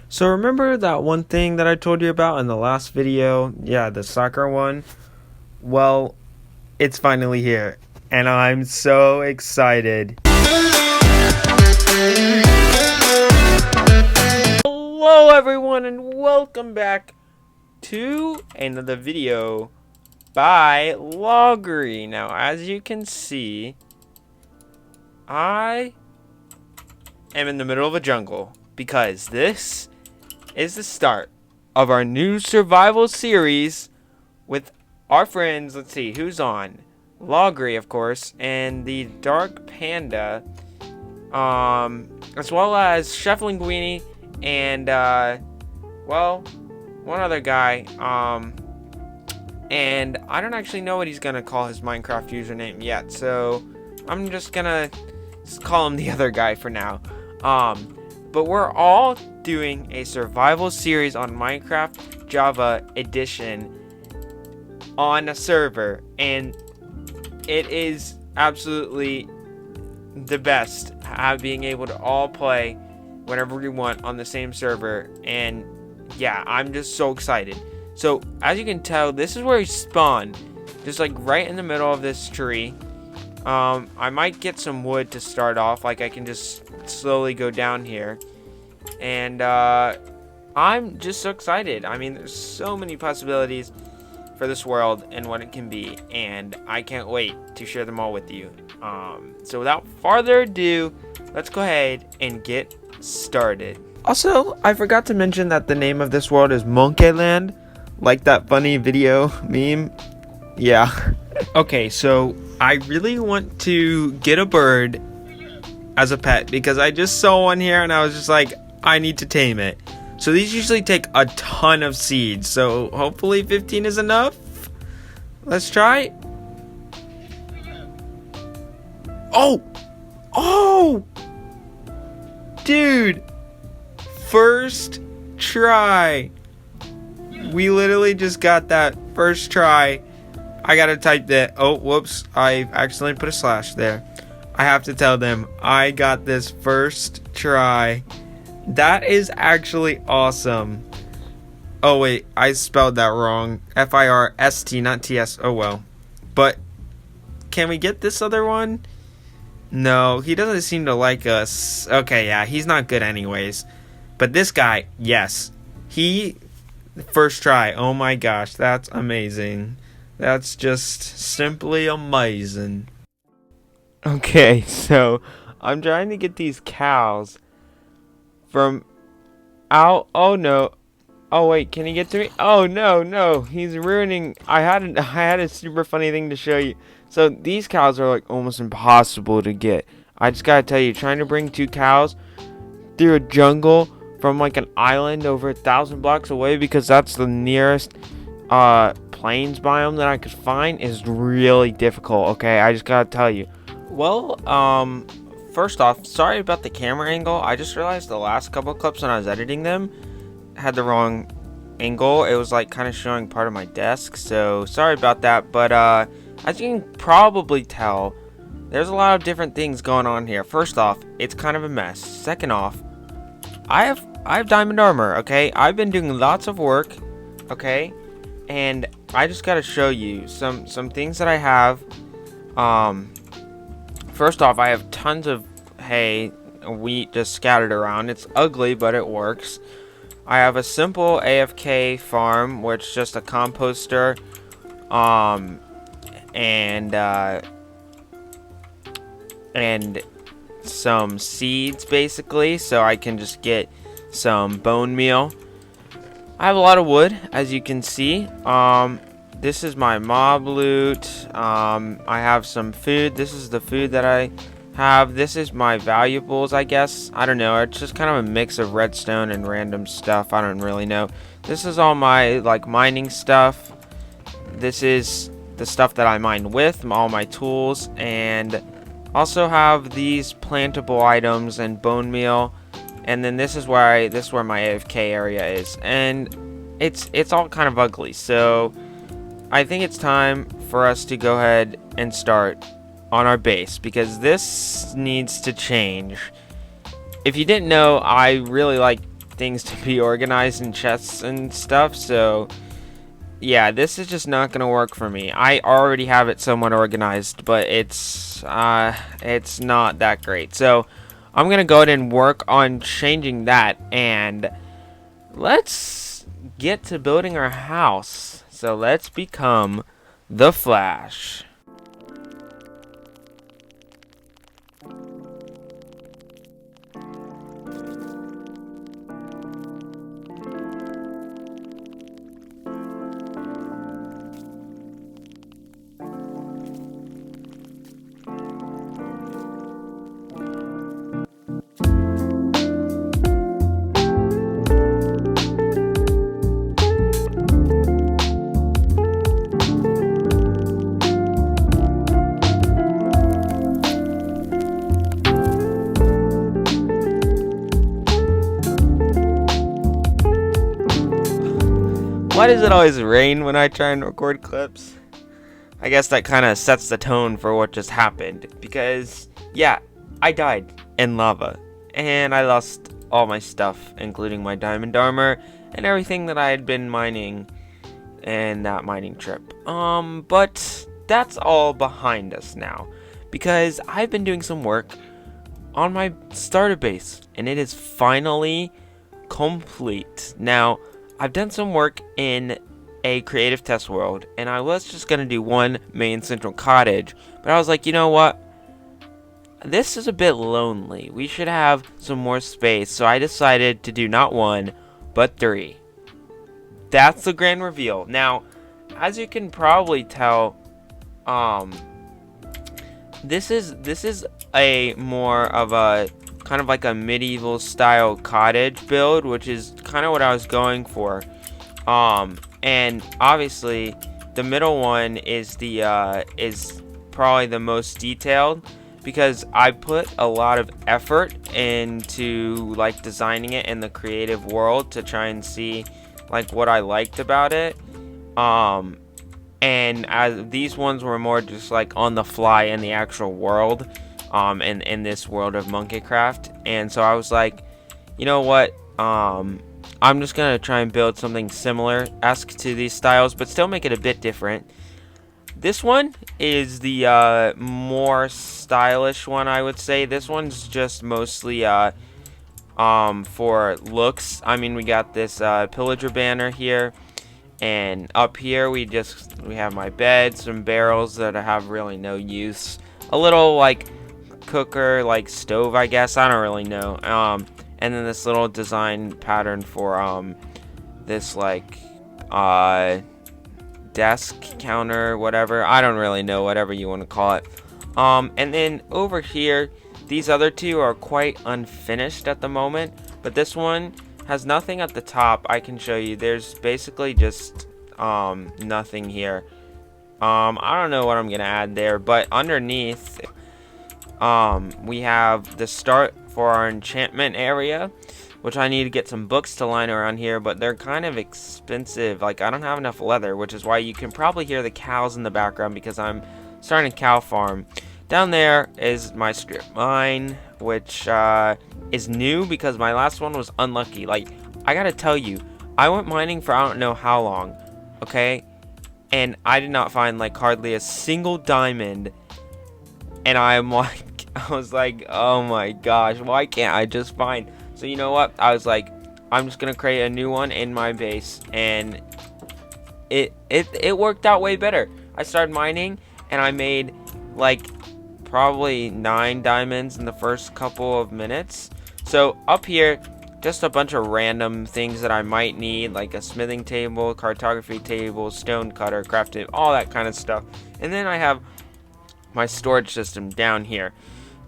So remember that one thing that I told you about in the last video? Yeah, the soccer one. Well, it's finally here, and I'm so excited. Hello everyone, and welcome back to another video by Logrey. Now, as you can see, I am in the middle of a jungle because this is the start of our new survival series with our friends. Let's see who's on. Logrey, of course, and the Dark Panda, as well as Chef Linguini and well, one other guy. And I don't actually know what he's gonna call his Minecraft username yet, so I'm just gonna call him the other guy for now. But we're all doing a survival series on Minecraft Java Edition on a server, and it is absolutely the best being able to all play whenever we want on the same server. And yeah, I'm just so excited. So as you can tell, this is where he spawned, just like right in the middle of this tree. I might get some wood to start off, like I can just slowly go down here. And I'm just so excited. I mean, there's so many possibilities for this world and what it can be, and I can't wait to share them all with you. So without further ado, let's go ahead and get started. Also, I forgot to mention that the name of this world is Monke Land, like that funny video meme. Yeah. Okay, so I really want to get a bird as a pet because I just saw one here and I was just like, I need to tame it. So these usually take a ton of seeds, so hopefully 15 is enough. Let's try. Oh, dude, first try. We literally just got that first try. I gotta type that. Oh, whoops, I accidentally put a slash there. I have to tell them I got this first try. That is actually awesome. Oh wait, I spelled that wrong. F-I-R-S-T, not T-S. Oh well. But can we get this other one? No, he doesn't seem to like us. Okay, yeah, he's not good anyways. But this guy, yes. He, first try. Oh my gosh, that's amazing. That's just simply amazing. Okay, so I'm trying to get these cows from out. Oh no. Oh wait, can he get to me? Oh no, he's ruining. I had a super funny thing to show you. So these cows are like almost impossible to get. I just gotta tell you, trying to bring 2 cows through a jungle from like an island over 1,000 blocks away, because that's the nearest plains biome that I could find, is really difficult. Okay, I just gotta tell you. Well, first off, sorry about the camera angle. I just realized the last couple of clips when I was editing them had the wrong angle. It was like kind of showing part of my desk, so sorry about that. But as you can probably tell, there's a lot of different things going on here. First off, it's kind of a mess. Second off, I have diamond armor. Okay, I've been doing lots of work. Okay, and I just gotta show you some things that I have. First off, I have tons of hay, wheat just scattered around. It's ugly, but it works. I have a simple AFK farm, which is just a composter, and some seeds, basically, so I can just get some bone meal. I have a lot of wood, as you can see. This is my mob loot. I have some food. This is the food that I have. This is my valuables, I guess. I don't know. It's just kind of a mix of redstone and random stuff. I don't really know. This is all my like mining stuff. This is the stuff that I mine with, all my tools, and also have these plantable items and bone meal. And then this is where my AFK area is, and it's all kind of ugly. So I think it's time for us to go ahead and start on our base, because this needs to change. If you didn't know, I really like things to be organized in chests and stuff, so yeah, this is just not gonna work for me. I already have it somewhat organized, but it's not that great. So I'm gonna go ahead and work on changing that, and let's get to building our house. So let's become the Flash. Why does it always rain when I try and record clips? I guess that kind of sets the tone for what just happened. Because, yeah, I died in lava. And I lost all my stuff, including my diamond armor and everything that I had been mining in that mining trip. But that's all behind us now. Because I've been doing some work on my starter base. And it is finally complete. Now, I've done some work in a creative test world, and I was just going to do one main central cottage, but I was like, you know what? This is a bit lonely. We should have some more space, so I decided to do not one, but 3. That's the grand reveal. Now, as you can probably tell, this is a more of a kind of like a medieval style cottage build, which is kind of what I was going for. And obviously the middle one is is probably the most detailed, because I put a lot of effort into like designing it in the creative world to try and see like what I liked about it. And as these ones were more just like on the fly in the actual world, in this world of Monkecraft. And so I was like, you know what, I'm just gonna try and build something similar-esque to these styles, but still make it a bit different. This one is the more stylish one, I would say. This one's just mostly for looks. I mean, we got this pillager banner here, and up here we have my bed, some barrels that have really no use, a little like cooker, like stove, I guess, I don't really know, and then this little design pattern for this like desk counter, whatever, I don't really know, whatever you want to call it. And then over here, these other two are quite unfinished at the moment, but this one has nothing at the top. I can show you. There's basically just nothing here. I don't know what I'm gonna add there, but underneath we have the start for our enchantment area, which I need to get some books to line around here, but they're kind of expensive. Like, I don't have enough leather, which is why you can probably hear the cows in the background, because I'm starting a cow farm. Down there is my strip mine, which is new because my last one was unlucky. Like, I gotta tell you, I went mining for I don't know how long, okay? And I did not find like hardly a single diamond. And I'm like, I was like, oh my gosh, why can't I just find? So you know what? I was like, I'm just gonna create a new one in my base, and it worked out way better. I started mining, and I made like probably 9 diamonds in the first couple of minutes. So up here, just a bunch of random things that I might need, like a smithing table, cartography table, stone cutter, crafting, all that kind of stuff. And then I have my storage system down here.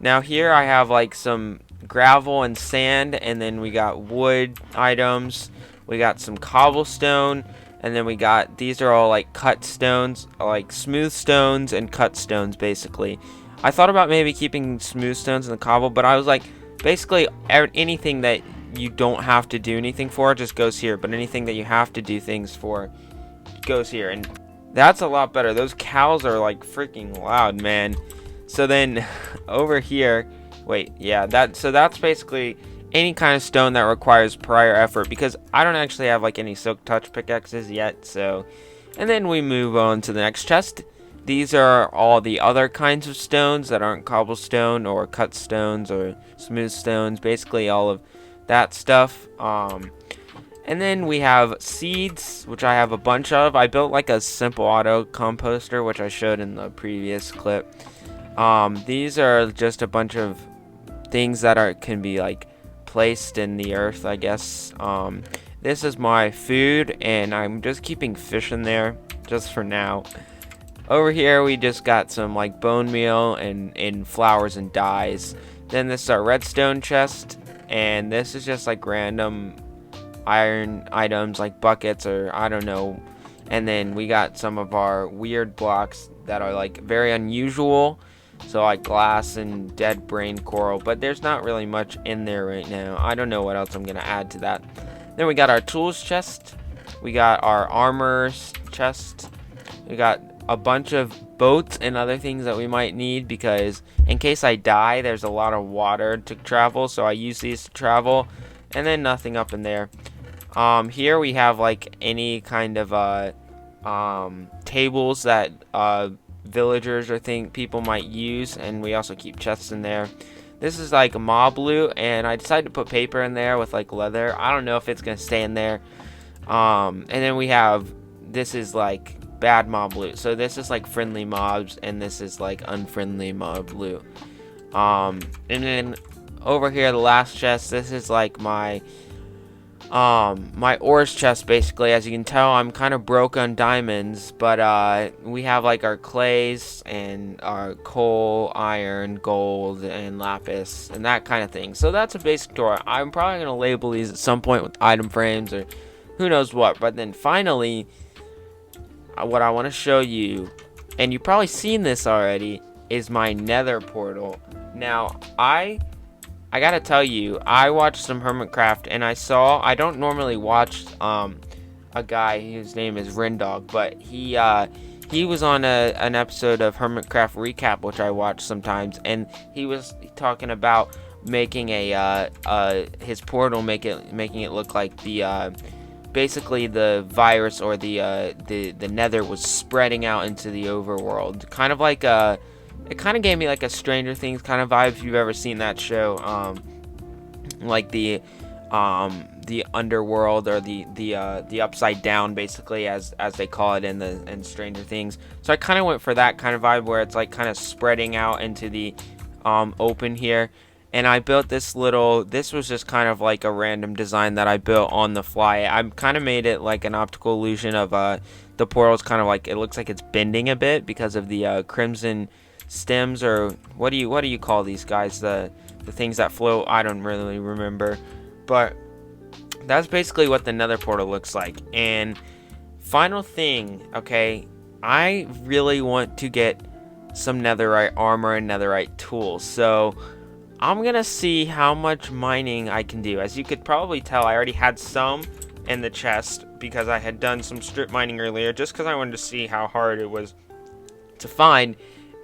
Now here I have like some gravel and sand, and then we got wood items, we got some cobblestone, and then we got, these are all like cut stones, like smooth stones and cut stones basically. I thought about maybe keeping smooth stones in the cobble, but I was like, basically anything that you don't have to do anything for just goes here, but anything that you have to do things for goes here. And that's a lot better. Those cows are like freaking loud, man. So then over here, wait, yeah, so that's basically any kind of stone that requires prior effort, because I don't actually have like any silk touch pickaxes yet. So, and then we move on to the next chest. These are all the other kinds of stones that aren't cobblestone or cut stones or smooth stones, basically all of that stuff. And then we have seeds, which I have a bunch of. I built like a simple auto composter, which I showed in the previous clip. These are just a bunch of things that can be like placed in the earth, I guess. This is my food, and I'm just keeping fish in there just for now. Over here we just got some like bone meal and flowers and dyes. Then this is our redstone chest, and this is just like random iron items like buckets or I don't know. And then we got some of our weird blocks that are like very unusual, so like glass and dead brain coral, but there's not really much in there right now. I don't know what else I'm gonna add to that. Then we got our tools chest, we got our armor chest, we got a bunch of boats and other things that we might need, because in case I die there's a lot of water to travel, so I use these to travel. And then nothing up in there. Here we have like any kind of tables that villagers or people might use, and we also keep chests in there. This is like mob loot, and I decided to put paper in there with like leather. I don't know if it's gonna stay in there. And then we have, this is like bad mob loot, so this is like friendly mobs, and this is like unfriendly mob loot. And then over here, the last chest, this is like my ores chest, basically. As you can tell, I'm kind of broke on diamonds, but we have like our clays and our coal, iron, gold, and lapis, and that kind of thing. So that's a basic tour. I'm probably going to label these at some point with item frames or who knows what. But then finally, what I want to show you, and you've probably seen this already, is my nether portal. Now, I gotta tell you, I watched some Hermitcraft, and I don't normally watch a guy whose name is Rendog, but he was on an episode of Hermitcraft Recap, which I watch sometimes, and he was talking about making his portal, making it look like the basically the virus or the nether was spreading out into the overworld, kind of like it kind of gave me like a Stranger Things kind of vibe, if you've ever seen that show, like the underworld, or the upside down, basically, as they call it in Stranger Things. So I kind of went for that kind of vibe, where it's like kind of spreading out into the open here. And I built this was just kind of like a random design that I built on the fly. I kind of made it like an optical illusion of the portal's kind of like, it looks like it's bending a bit because of the crimson stems, or what do you call these guys, the things that float? I don't really remember, but that's basically what the nether portal looks like. And final thing, okay, I really want to get some netherite armor and netherite tools, so I'm gonna see how much mining I can do. As you could probably tell, I already had some in the chest because I had done some strip mining earlier, just because I wanted to see how hard it was to find.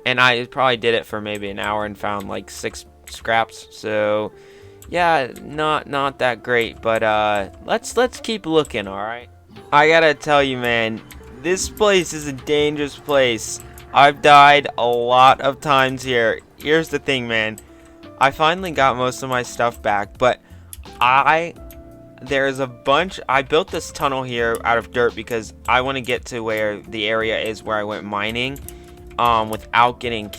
And I probably did it for maybe an hour and found like 6 scraps. So yeah, not that great, but let's keep looking. All right, I gotta tell you, man, this place is a dangerous place. I've died a lot of times here. Here's the thing, man, I finally got most of my stuff back, but there's a bunch. I built this tunnel here out of dirt because I want to get to where the area is where I went mining, without getting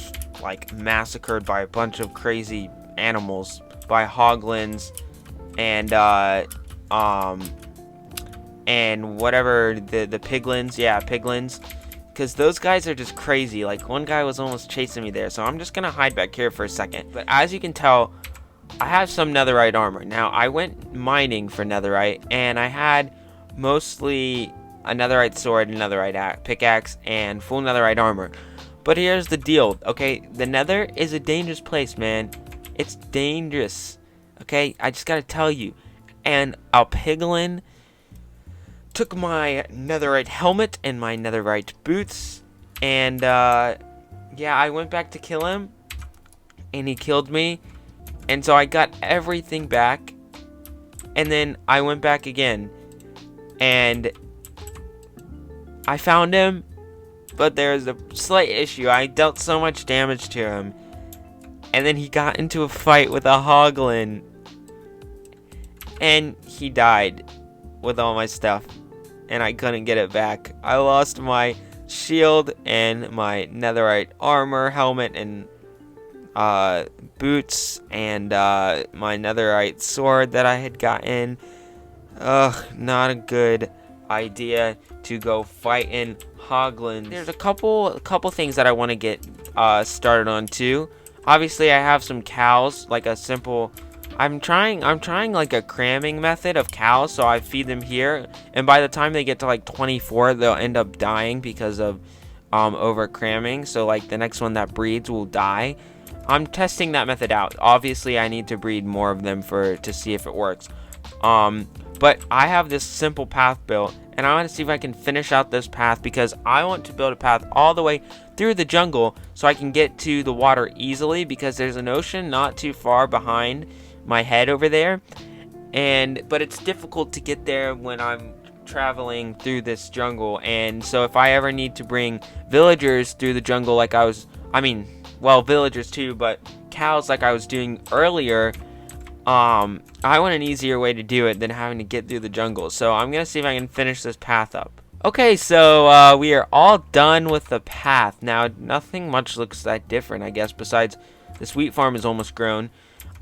like massacred by a bunch of crazy animals, by hoglins and whatever, the piglins, piglins, because those guys are just crazy. Like, one guy was almost chasing me there, so I'm just gonna hide back here for a second. But as you can tell, I have some netherite armor. Now, I went mining for netherite, and I had mostly a netherite sword, a netherite pickaxe, and full netherite armor. But here's the deal, okay? The nether is a dangerous place, man. It's dangerous, okay? I just gotta tell you. And a piglin took my netherite helmet and my netherite boots, and yeah, I went back to kill him, and he killed me. And so I got everything back. And then I went back again. And I found him. But there's a slight issue. I dealt so much damage to him. And then he got into a fight with a hoglin. And he died with all my stuff. And I couldn't get it back. I lost my shield and my netherite armor, helmet, and boots, and my netherite sword that I had gotten. Ugh, not a good idea to go fighting hoglins. There's a couple things that I want to get started on too. Obviously, I have some cows, like a simple. I'm trying like a cramming method of cows, so I feed them here, and by the time they get to like 24, they'll end up dying because of over cramming. So like the next one that breeds will die. I'm testing that method out. Obviously, I need to breed more of them to see if it works. But I have this simple path built, and I want to see if I can finish out this path because I want to build a path all the way through the jungle so I can get to the water easily because there's an ocean not too far behind my head over there, but it's difficult to get there when I'm traveling through this jungle. And so if I ever need to bring villagers through the jungle like villagers too, but cows like I was doing earlier, I want an easier way to do it than having to get through the jungle. So I'm gonna see if I can finish this path up. Okay, so we are all done with the path. Now nothing much looks that different, I guess, besides this wheat farm is almost grown.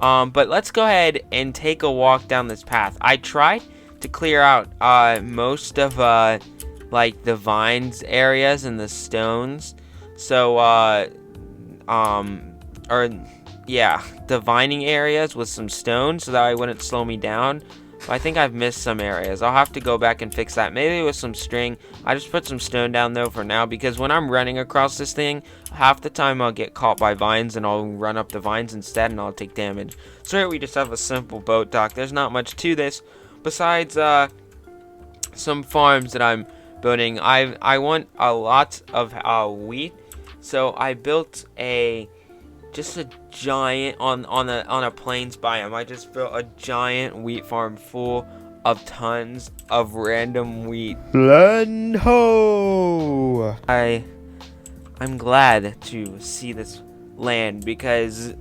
But let's go ahead and take a walk down this path. I tried to clear out most of like the vines areas and the stones. So the vining areas with some stone so that I wouldn't slow me down. But I think I've missed some areas. I'll have to go back and fix that. Maybe with some string. I just put some stone down though for now because when I'm running across this thing, half the time I'll get caught by vines and I'll run up the vines instead and I'll take damage. So here we just have a simple boat dock. There's not much to this besides some farms that I'm building. I want a lot of wheat, so I built just a giant on a plains biome. I just built a giant wheat farm full of tons of random wheat. Land ho! I'm glad to see this land because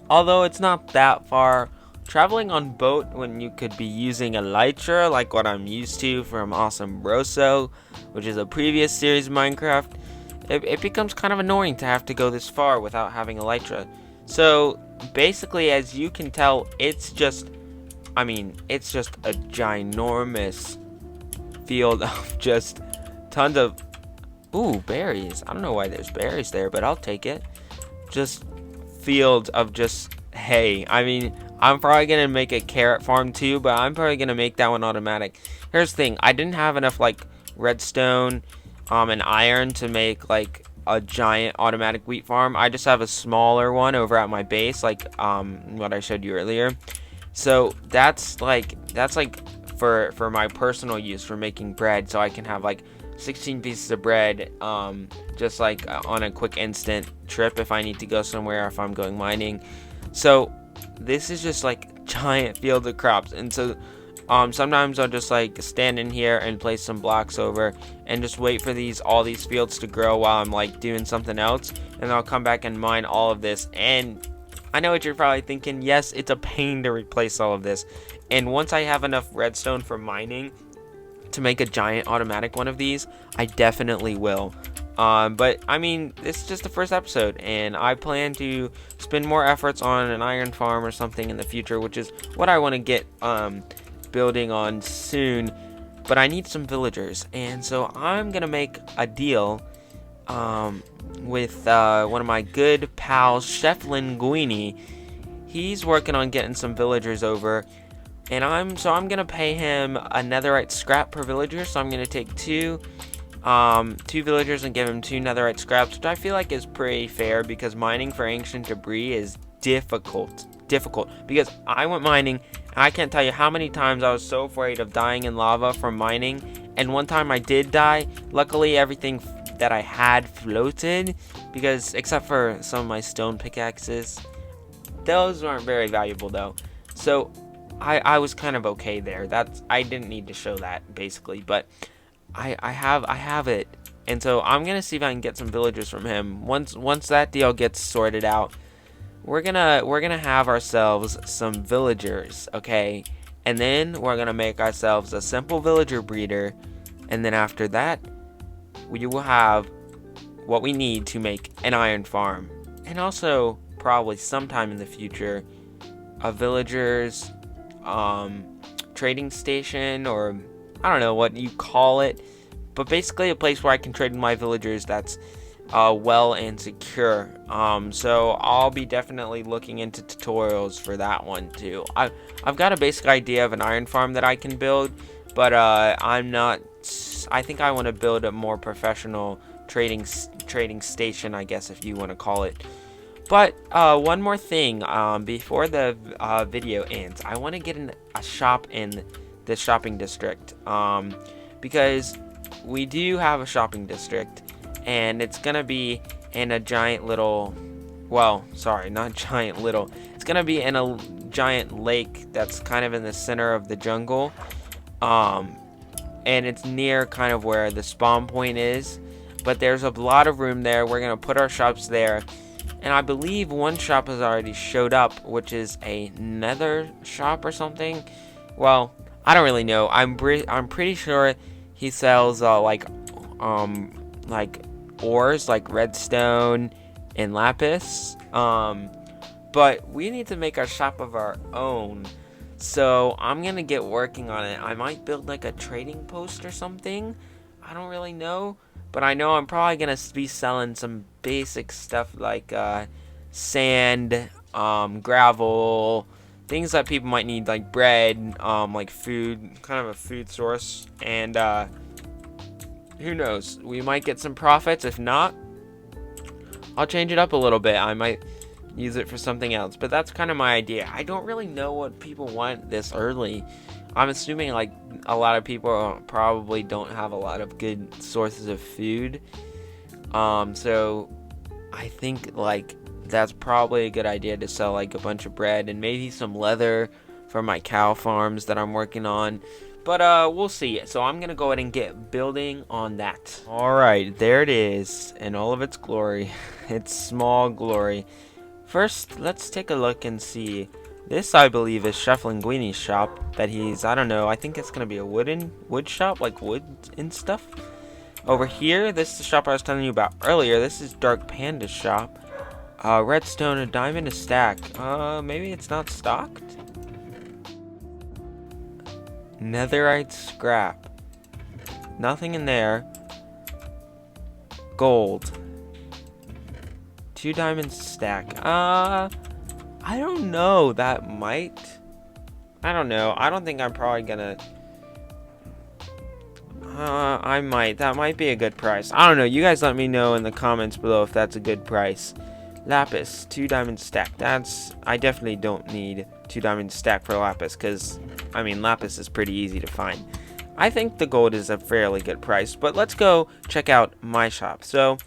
although it's not that far, traveling on boat when you could be using elytra like what I'm used to from Awesome Broso, which is a previous series of Minecraft, it becomes kind of annoying to have to go this far without having elytra. So basically, as you can tell, it's just a ginormous field of just tons of berries. I don't know why there's berries there, but I'll take it. Just fields of just hay. I mean, I'm probably gonna make a carrot farm too, but I'm probably gonna make that one automatic. Here's the thing, I didn't have enough like redstone and iron to make like a giant automatic wheat farm. I just have a smaller one over at my base, like what I showed you earlier. So that's like for my personal use for making bread, so I can have like 16 pieces of bread just like on a quick instant trip if I need to go somewhere, if I'm going mining. So this is just like giant field of crops, and so sometimes I'll just like stand in here and place some blocks over and just wait for all these fields to grow while I'm like doing something else, and I'll come back and mine all of this. And I know what you're probably thinking, yes, it's a pain to replace all of this, and once I have enough redstone for mining to make a giant automatic one of these, I definitely will. But I mean, this is just the first episode, and I plan to spend more efforts on an iron farm or something in the future, which is what I want to get building on soon. But I need some villagers, and so I'm gonna make a deal with one of my good pals, Chef Linguini. He's working on getting some villagers over, and I'm gonna pay him a netherite scrap per villager. So I'm gonna take two villagers and give him 2 netherite scraps, which I feel like is pretty fair because mining for ancient debris is difficult because I went mining and I can't tell you how many times I was so afraid of dying in lava from mining, and one time I did die. Luckily everything that I had floated, because except for some of my stone pickaxes, Those aren't very valuable though. So I was kind of okay there. I didn't need to show that basically, but I have it. And so I'm gonna see if I can get some villagers from him. Once that deal gets sorted out, we're gonna have ourselves some villagers, okay? And then we're gonna make ourselves a simple villager breeder, and then after that, we will have what we need to make an iron farm, and also probably sometime in the future, a villagers trading station, or I don't know what you call it, but basically a place where I can trade my villagers that's well and secure. So I'll be definitely looking into tutorials for that one too. I've got a basic idea of an iron farm that I can build, but I think I want to build a more professional trading station, I guess, if you want to call it. But one more thing, before the video ends, I want to get a shop in the shopping district, because we do have a shopping district, and it's gonna be in a giant little, well, sorry, not giant little, it's gonna be in a giant lake that's kind of in the center of the jungle, and it's near kind of where the spawn point is, but there's a lot of room there. We're gonna put our shops there, and I believe one shop has already showed up, which is a nether shop or something. Well, I don't really know. I'm pretty sure he sells like ores like redstone and lapis. But we need to make a shop of our own. So I'm gonna get working on it. I might build like a trading post or something. I don't really know, but I know I'm probably gonna be selling some basic stuff like sand, gravel, things that people might need, like bread, like food, kind of a food source, and who knows, we might get some profits. If not, I'll change it up a little bit. I might use it for something else, but that's kind of my idea. I don't really know what people want this early. I'm assuming like a lot of people probably don't have a lot of good sources of food, so I think like that's probably a good idea to sell like a bunch of bread and maybe some leather for my cow farms that I'm working on. But we'll see. So I'm gonna go ahead and get building on that. Alright, there it is in all of its glory. Its small glory. First, let's take a look and see. This, I believe, is Chef Linguini's shop that he's, I don't know, I think it's gonna be a wood shop, like wood and stuff. Over here, this is the shop I was telling you about earlier. This is Dark Panda's shop. Redstone, a diamond, a stack. Maybe it's not stocked? Netherite scrap. Nothing in there. Gold. 2 diamonds stack. I don't know. That might. I don't know. I don't think I'm probably gonna. I might. That might be a good price. I don't know. You guys let me know in the comments below if that's a good price. Lapis, 2 diamond stack. I definitely don't need 2 diamond stack for lapis, because I mean lapis is pretty easy to find. I think the gold is a fairly good price, but let's go check out my shop. So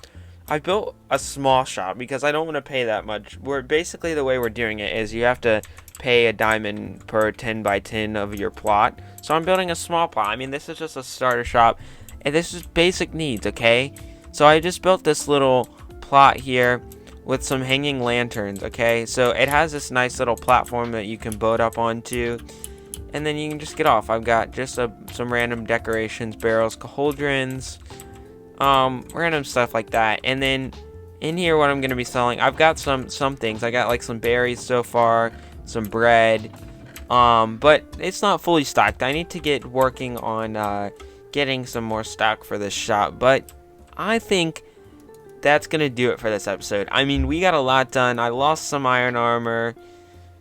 I built a small shop because I don't want to pay that much. Basically the way we're doing it is you have to pay a diamond per 10 by 10 of your plot. So I'm building a small plot. I mean, this is just a starter shop, and this is basic needs, okay? So I just built this little plot here with some hanging lanterns, okay? So it has this nice little platform that you can boat up onto, and then you can just get off. I've got just some random decorations, barrels, cauldrons, random stuff like that. And then in here, what I'm going to be selling, I've got some things. I got like some berries so far, some bread, but it's not fully stocked. I need to get working on getting some more stock for this shop, but I think that's gonna do it for this episode. I mean, we got a lot done. I lost some iron armor,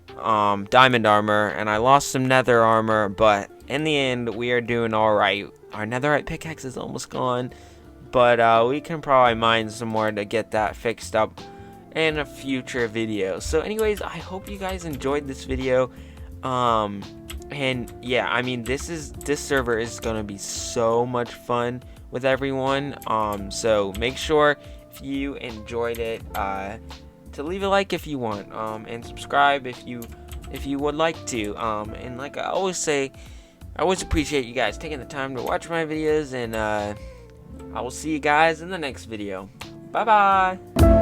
diamond armor, and I lost some nether armor, but in the end, we are doing alright. Our netherite pickaxe is almost gone, but we can probably mine some more to get that fixed up in a future video. So anyways, I hope you guys enjoyed this video. And yeah, I mean, this server is gonna be so much fun with everyone. So make sure if you enjoyed it, to to leave a like if you want, and subscribe if you would like to. And like I always say, I always appreciate you guys taking the time to watch my videos, and I will see you guys in the next video. Bye bye.